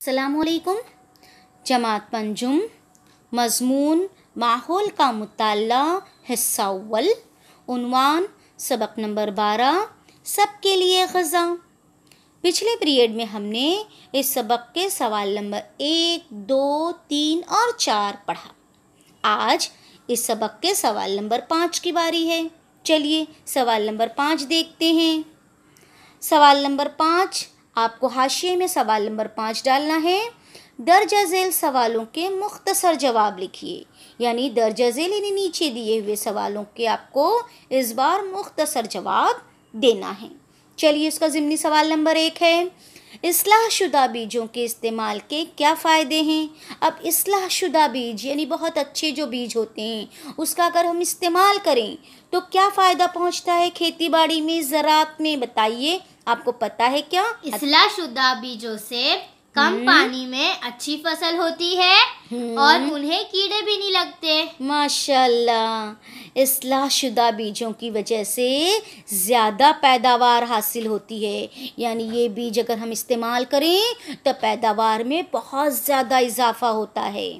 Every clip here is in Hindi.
अस्सलामुअलैकुम। जमात पंजुम मज़मून माहौल का मुताला हिस्सा अव्वल। उन्वान सबक नंबर 12 सबके लिए ग़ज़ा। पिछले पीरियड में हमने इस सबक के सवाल नंबर 1, 2, 3 और 4 पढ़ा। आज इस सबक के सवाल नंबर 5 की बारी है। चलिए सवाल नंबर 5 देखते हैं। सवाल नंबर 5, आपको हाशिए में सवाल नंबर 5 डालना है। दर्ज झेल सवालों के मुख्तसर जवाब लिखिए। यानी दर्ज झेल यानी नीचे दिए हुए सवालों के आपको इस बार मुख्तसर जवाब देना है। चलिए उसका ज़िमनी सवाल नंबर 1 है, इस्लाह शुदा बीजों के इस्तेमाल के क्या फ़ायदे हैं। अब इस्लाह शुदा बीज यानी बहुत अच्छे जो बीज होते हैं उसका अगर हम इस्तेमाल करें तो क्या फ़ायदा पहुंचता है खेती बाड़ी में, ज़राअत में, बताइए आपको पता है क्या। इस्लाह शुदा बीजों से कम पानी में अच्छी फसल होती है और उन्हें कीड़े भी नहीं लगते। माशाल्लाह, इस्लाह शुदा बीजों की वजह से ज़्यादा पैदावार हासिल होती है। यानी ये बीज अगर हम इस्तेमाल करें तो पैदावार में बहुत ज़्यादा इजाफा होता है।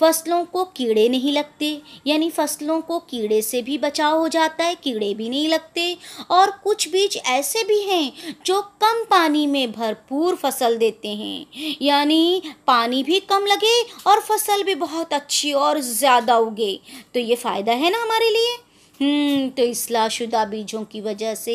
फसलों को कीड़े नहीं लगते, यानी फसलों को कीड़े से भी बचाव हो जाता है, कीड़े भी नहीं लगते। और कुछ बीज ऐसे भी हैं जो कम पानी में भरपूर फसल देते हैं, यानी पानी भी कम लगे और फसल भी बहुत अच्छी और ज़्यादा उगे। तो ये फ़ायदा है ना हमारे लिए। तो इस्लाह शुदा बीजों की वजह से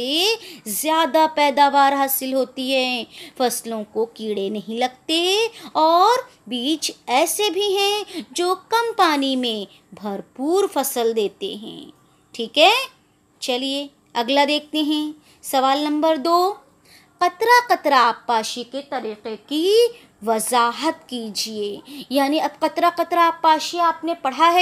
ज़्यादा पैदावार हासिल होती है, फसलों को कीड़े नहीं लगते और बीज ऐसे भी हैं जो कम पानी में भरपूर फसल देते हैं। ठीक है, चलिए अगला देखते हैं। सवाल नंबर 2, कतरा कतरा आबपाशी के तरीक़े की वजाहत कीजिए। यानी अब कतरा कतरा आबपाशी आपने पढ़ा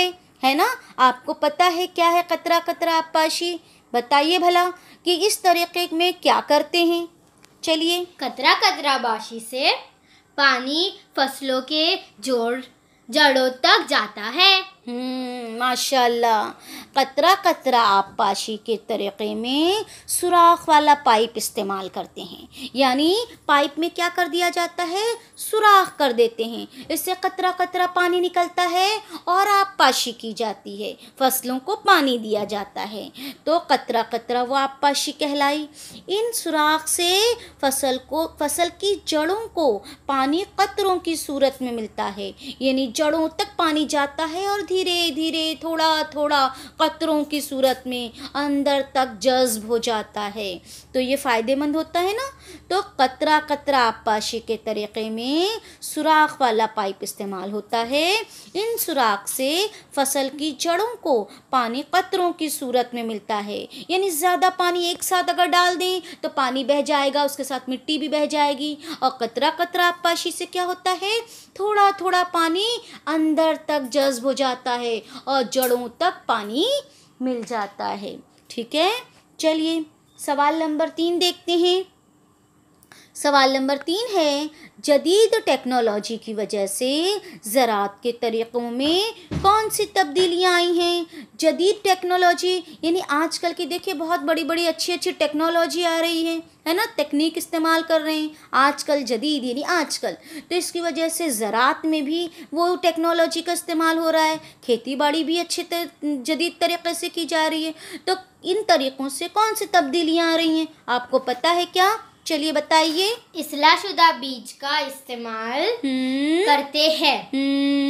है ना, आपको पता है क्या है कतरा कतरा आबपाशी। बताइए भला कि इस तरीक़े में क्या करते हैं। चलिए, कतरा कतरा बाशी से पानी फसलों के जड़ों तक जाता है। माशाल्लाह, कतरा कतरा आबपाशी के तरीक़े में सुराख वाला पाइप इस्तेमाल करते हैं। यानी पाइप में क्या कर दिया जाता है, सुराख कर देते हैं, इससे कतरा कतरा पानी निकलता है और आबपाशी की जाती है, फसलों को पानी दिया जाता है। तो कतरा कतरा वो आबपाशी कहलाई। इन सुराख से फसल की जड़ों को पानी कतरों की सूरत में मिलता है, यानी जड़ों तक पानी जाता है और धीरे धीरे थोड़ा थोड़ा कतरों की सूरत में अंदर तक जज्ब हो जाता है। तो ये फ़ायदेमंद होता है ना। तो कतरा कतरा आबपाशी के तरीक़े में सुराख वाला पाइप इस्तेमाल होता है। इन सुराख से फसल की जड़ों को पानी कतरों की सूरत में मिलता है, यानी ज़्यादा पानी एक साथ अगर डाल दें तो पानी बह जाएगा, उसके साथ मिट्टी भी बह जाएगी। और कतरा कतरा आबपाशी से क्या होता है, थोड़ा थोड़ा पानी अंदर तक जज्ब हो जाता है और जड़ों तक पानी मिल जाता है। ठीक है, चलिए सवाल नंबर 3 देखते हैं। सवाल नंबर 3 है, जदीद टेक्नोलॉजी की वजह से ज़राअत के तरीक़ों में कौन सी तब्दीलियाँ आई हैं। जदीद टेक्नोलॉजी यानी आजकल की देखिए बहुत बड़ी बड़ी अच्छी अच्छी टेक्नोलॉजी आ रही है ना, तकनीक इस्तेमाल कर रहे हैं आजकल, जदीद यानी आजकल। तो इसकी वजह से ज़राअत में भी वो टेक्नोलॉजी का इस्तेमाल हो रहा है, खेती बाड़ी भी अच्छे जदीद तरीक़े से की जा रही है। तो इन तरीक़ों से कौन सी तब्दीलियाँ आ रही हैं, आपको पता है क्या। चलिए बताइए। इस्लाह शुदा बीज का इस्तेमाल करते हैं,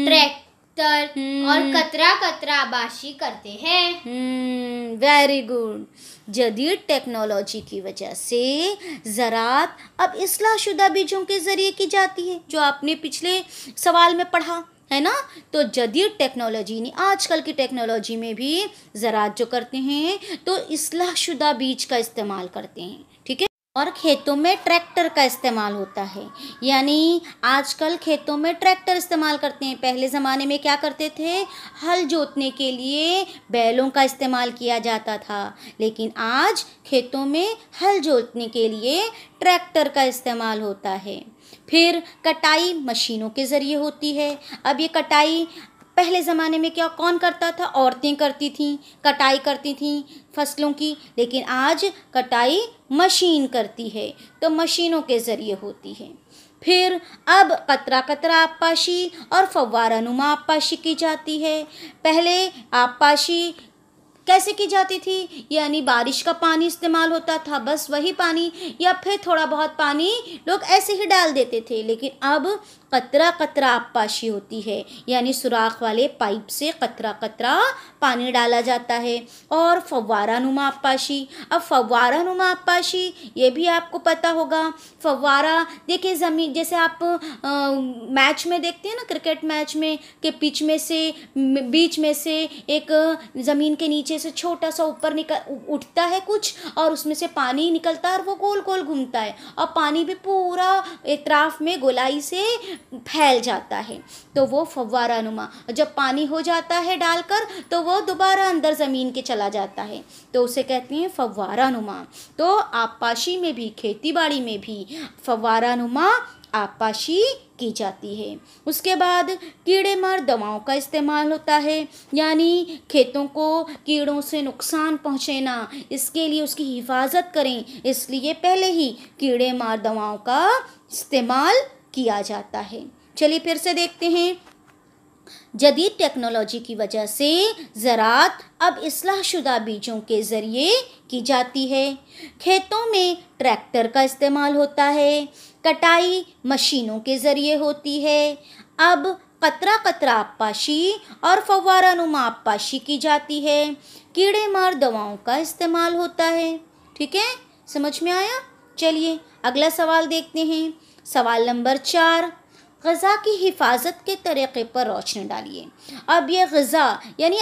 ट्रैक्टर और कतरा कतरा आबपाशी करते हैं। Very good. जदीद टेक्नोलॉजी की वजह से ज़राअत अब इस्लाह शुदा बीजों के ज़रिए की जाती है, जो आपने पिछले सवाल में पढ़ा है ना। तो जदीद टेक्नोलॉजी यानी आजकल की टेक्नोलॉजी में भी ज़राअत जो करते हैं तो इस्लाह शुदा बीज का इस्तेमाल करते हैं। ठीक है, और खेतों में ट्रैक्टर का इस्तेमाल होता है, यानी आजकल खेतों में ट्रैक्टर इस्तेमाल करते हैं। पहले ज़माने में क्या करते थे, हल जोतने के लिए बैलों का इस्तेमाल किया जाता था, लेकिन आज खेतों में हल जोतने के लिए ट्रैक्टर का इस्तेमाल होता है। फिर कटाई मशीनों के ज़रिए होती है। अब ये कटाई पहले ज़माने में क्या कौन करता था, औरतें करती थीं, कटाई करती थीं फसलों की, लेकिन आज कटाई मशीन करती है, तो मशीनों के ज़रिए होती है। फिर अब कतरा कतरा आबपाशी और फव्वारा नुमा आबपाशी की जाती है। पहले आबपाशी कैसे की जाती थी, यानी बारिश का पानी इस्तेमाल होता था, बस वही पानी, या फिर थोड़ा बहुत पानी लोग ऐसे ही डाल देते थे। लेकिन अब कतरा कतरा आबपाशी होती है, यानी सुराख वाले पाइप से कतरा कतरा पानी डाला जाता है। और फव्वारा नुमा आबपाशी, अब फव्वारा नुमा आबपाशी ये भी आपको पता होगा। फव्वारा देखिए, ज़मीन जैसे आप मैच में देखते हैं ना, क्रिकेट मैच में, कि पिच में से बीच में से एक ज़मीन के नीचे से छोटा सा ऊपर निकल उठता है कुछ, और उसमें से पानी निकलता है और वो गोल गोल घूमता है, और पानी भी पूरा इतराफ में गोलाई से फैल जाता है, तो वो फव्वारा नुमा। जब पानी हो जाता है डालकर तो वो दोबारा अंदर ज़मीन के चला जाता है, तो उसे कहते हैं फव्वारा नुमा। तो आबपाशी में भी, खेती बाड़ी में भी फव्वारा नुमा आबपाशी की जाती है। उसके बाद कीड़े मार दवाओं का इस्तेमाल होता है, यानी खेतों को कीड़ों से नुकसान पहुँचे ना, इसके लिए उसकी हिफाजत करें, इसलिए पहले ही कीड़े मार दवाओं का इस्तेमाल किया जाता है। चलिए फिर से देखते हैं। जदीद टेक्नोलॉजी की वजह से ज़राअत अब इस्लाहशुदा बीजों के ज़रिए की जाती है। खेतों में ट्रैक्टर का इस्तेमाल होता है, कटाई मशीनों के ज़रिए होती है। अब कतरा कतरा आबपाशी और फव्वारा नुमा आबपाशी की जाती है। कीड़े मार दवाओं का इस्तेमाल होता है। ठीक है, समझ में आया? चलिए अगला सवाल देखते हैं। सवाल नंबर 4, ग़िज़ा की हिफाजत के तरीक़े पर रोशनी डालिए। अब ये ग़िज़ा यानी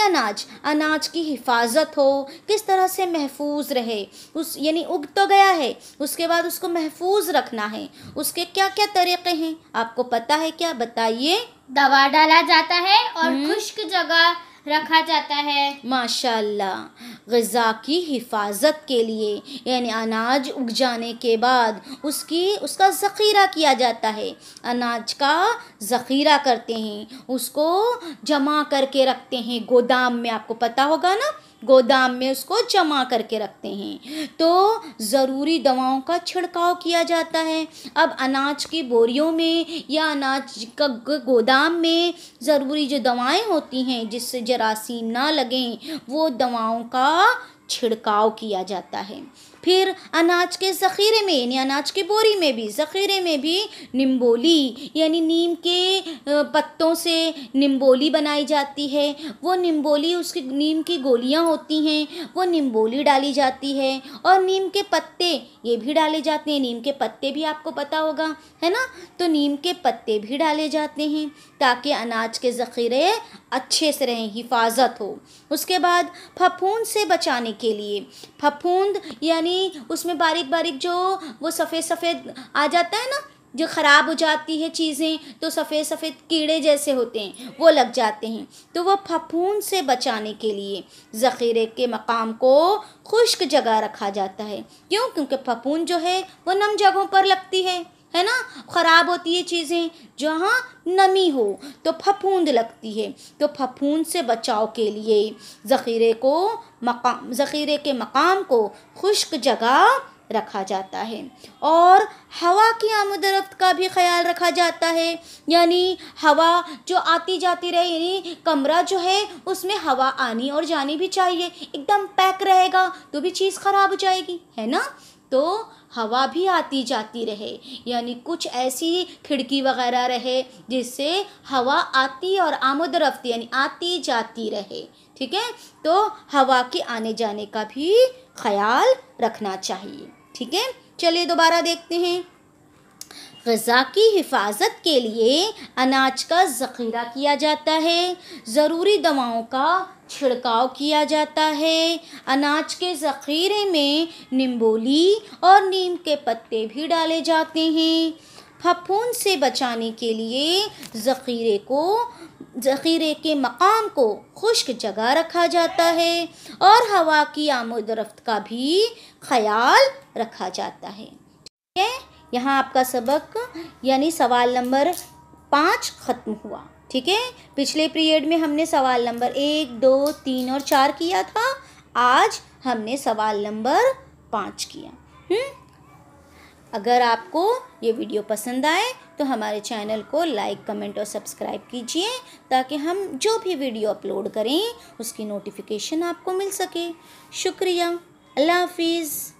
अनाज की हिफाजत हो, किस तरह से महफूज रहे, उस यानी उग तो गया है, उसके बाद उसको महफूज रखना है, उसके क्या क्या तरीक़े हैं आपको पता है क्या? बताइए। दवा डाला जाता है और खुश्क जगह रखा जाता है। माशाल्लाह, ग़िज़ा की हिफाजत के लिए यानी अनाज उग जाने के बाद उसका ज़ख़ीरा किया जाता है। अनाज का ज़ख़ीरा करते हैं, उसको जमा करके रखते हैं गोदाम में, आपको पता होगा ना, गोदाम में उसको जमा करके रखते हैं। तो ज़रूरी दवाओं का छिड़काव किया जाता है। अब अनाज की बोरियों में या अनाज का गोदाम में ज़रूरी जो दवाएं होती हैं जिससे जरासीम ना लगें, वो दवाओं का छिड़काव किया जाता है। फिर अनाज के ज़ख़ीरे में यानी अनाज की बोरी में भी, ज़ख़ीरे में भी निम्बोली यानी नीम के पत्तों से निम्बोली बनाई जाती है। वो निम्बोली, उसकी नीम की गोलियां होती हैं, वो निम्बोली डाली जाती है। और नीम के पत्ते ये भी डाले जाते हैं, नीम के पत्ते भी आपको पता होगा, है ना? तो नीम के पत्ते भी डाले जाते हैं ताकि अनाज के ज़ख़ीरे अच्छे से रहें, हिफाजत हो। उसके बाद फफूंद से बचाने के लिए, फफूंद यानी उसमें बारीक बारीक जो वो सफ़ेद सफ़ेद आ जाता है ना, जो ख़राब हो जाती है चीज़ें, तो सफ़ेद सफ़ेद कीड़े जैसे होते हैं वो लग जाते हैं। तो वो फफूंद से बचाने के लिए ज़ख़ीरे के मकाम को खुश्क जगह रखा जाता है। क्यों? क्योंकि फफूंद जो है वो नम जगहों पर लगती है ना, ख़राब होती है चीज़ें जहाँ नमी हो तो फफूंद लगती है। तो फफूंद से बचाव के लिए ज़ख़ीरे के मकाम को खुश्क जगह रखा जाता है। और हवा की आमद-ओ-रफ्त का भी ख्याल रखा जाता है, यानी हवा जो आती जाती रहे, यानी कमरा जो है उसमें हवा आनी और जानी भी चाहिए। एकदम पैक रहेगा तो भी चीज़ ख़राब हो जाएगी, है ना? तो हवा भी आती जाती रहे, यानी कुछ ऐसी खिड़की वगैरह रहे जिससे हवा आती और आमद-ओ-रफ्त यानी आती जाती रहे। ठीक है, तो हवा के आने जाने का भी ख्याल रखना चाहिए। ठीक है, चलिए दोबारा देखते हैं। ग़िज़ा की हिफाजत के लिए अनाज का ज़ख़ीरा किया जाता है, ज़रूरी दवाओं का छिड़काव किया जाता है। अनाज के ज़ख़ीरे में निम्बोली और नीम के पत्ते भी डाले जाते हैं। फफूंद से बचाने के लिए ज़ख़ीरे के मकाम को खुश्क जगह रखा जाता है और हवा की आमद-ओ-रफ्त का भी ख्याल रखा जाता है। ठीक है, यहाँ आपका सबक यानी सवाल नंबर 5 ख़त्म हुआ। ठीक है, पिछले पीरियड में हमने सवाल नंबर 1, 2, 3 और 4 किया था, आज हमने सवाल नंबर 5 किया। अगर आपको ये वीडियो पसंद आए तो हमारे चैनल को लाइक, कमेंट और सब्सक्राइब कीजिए, ताकि हम जो भी वीडियो अपलोड करें उसकी नोटिफिकेशन आपको मिल सके। शुक्रिया। अल्लाह हाफिज़।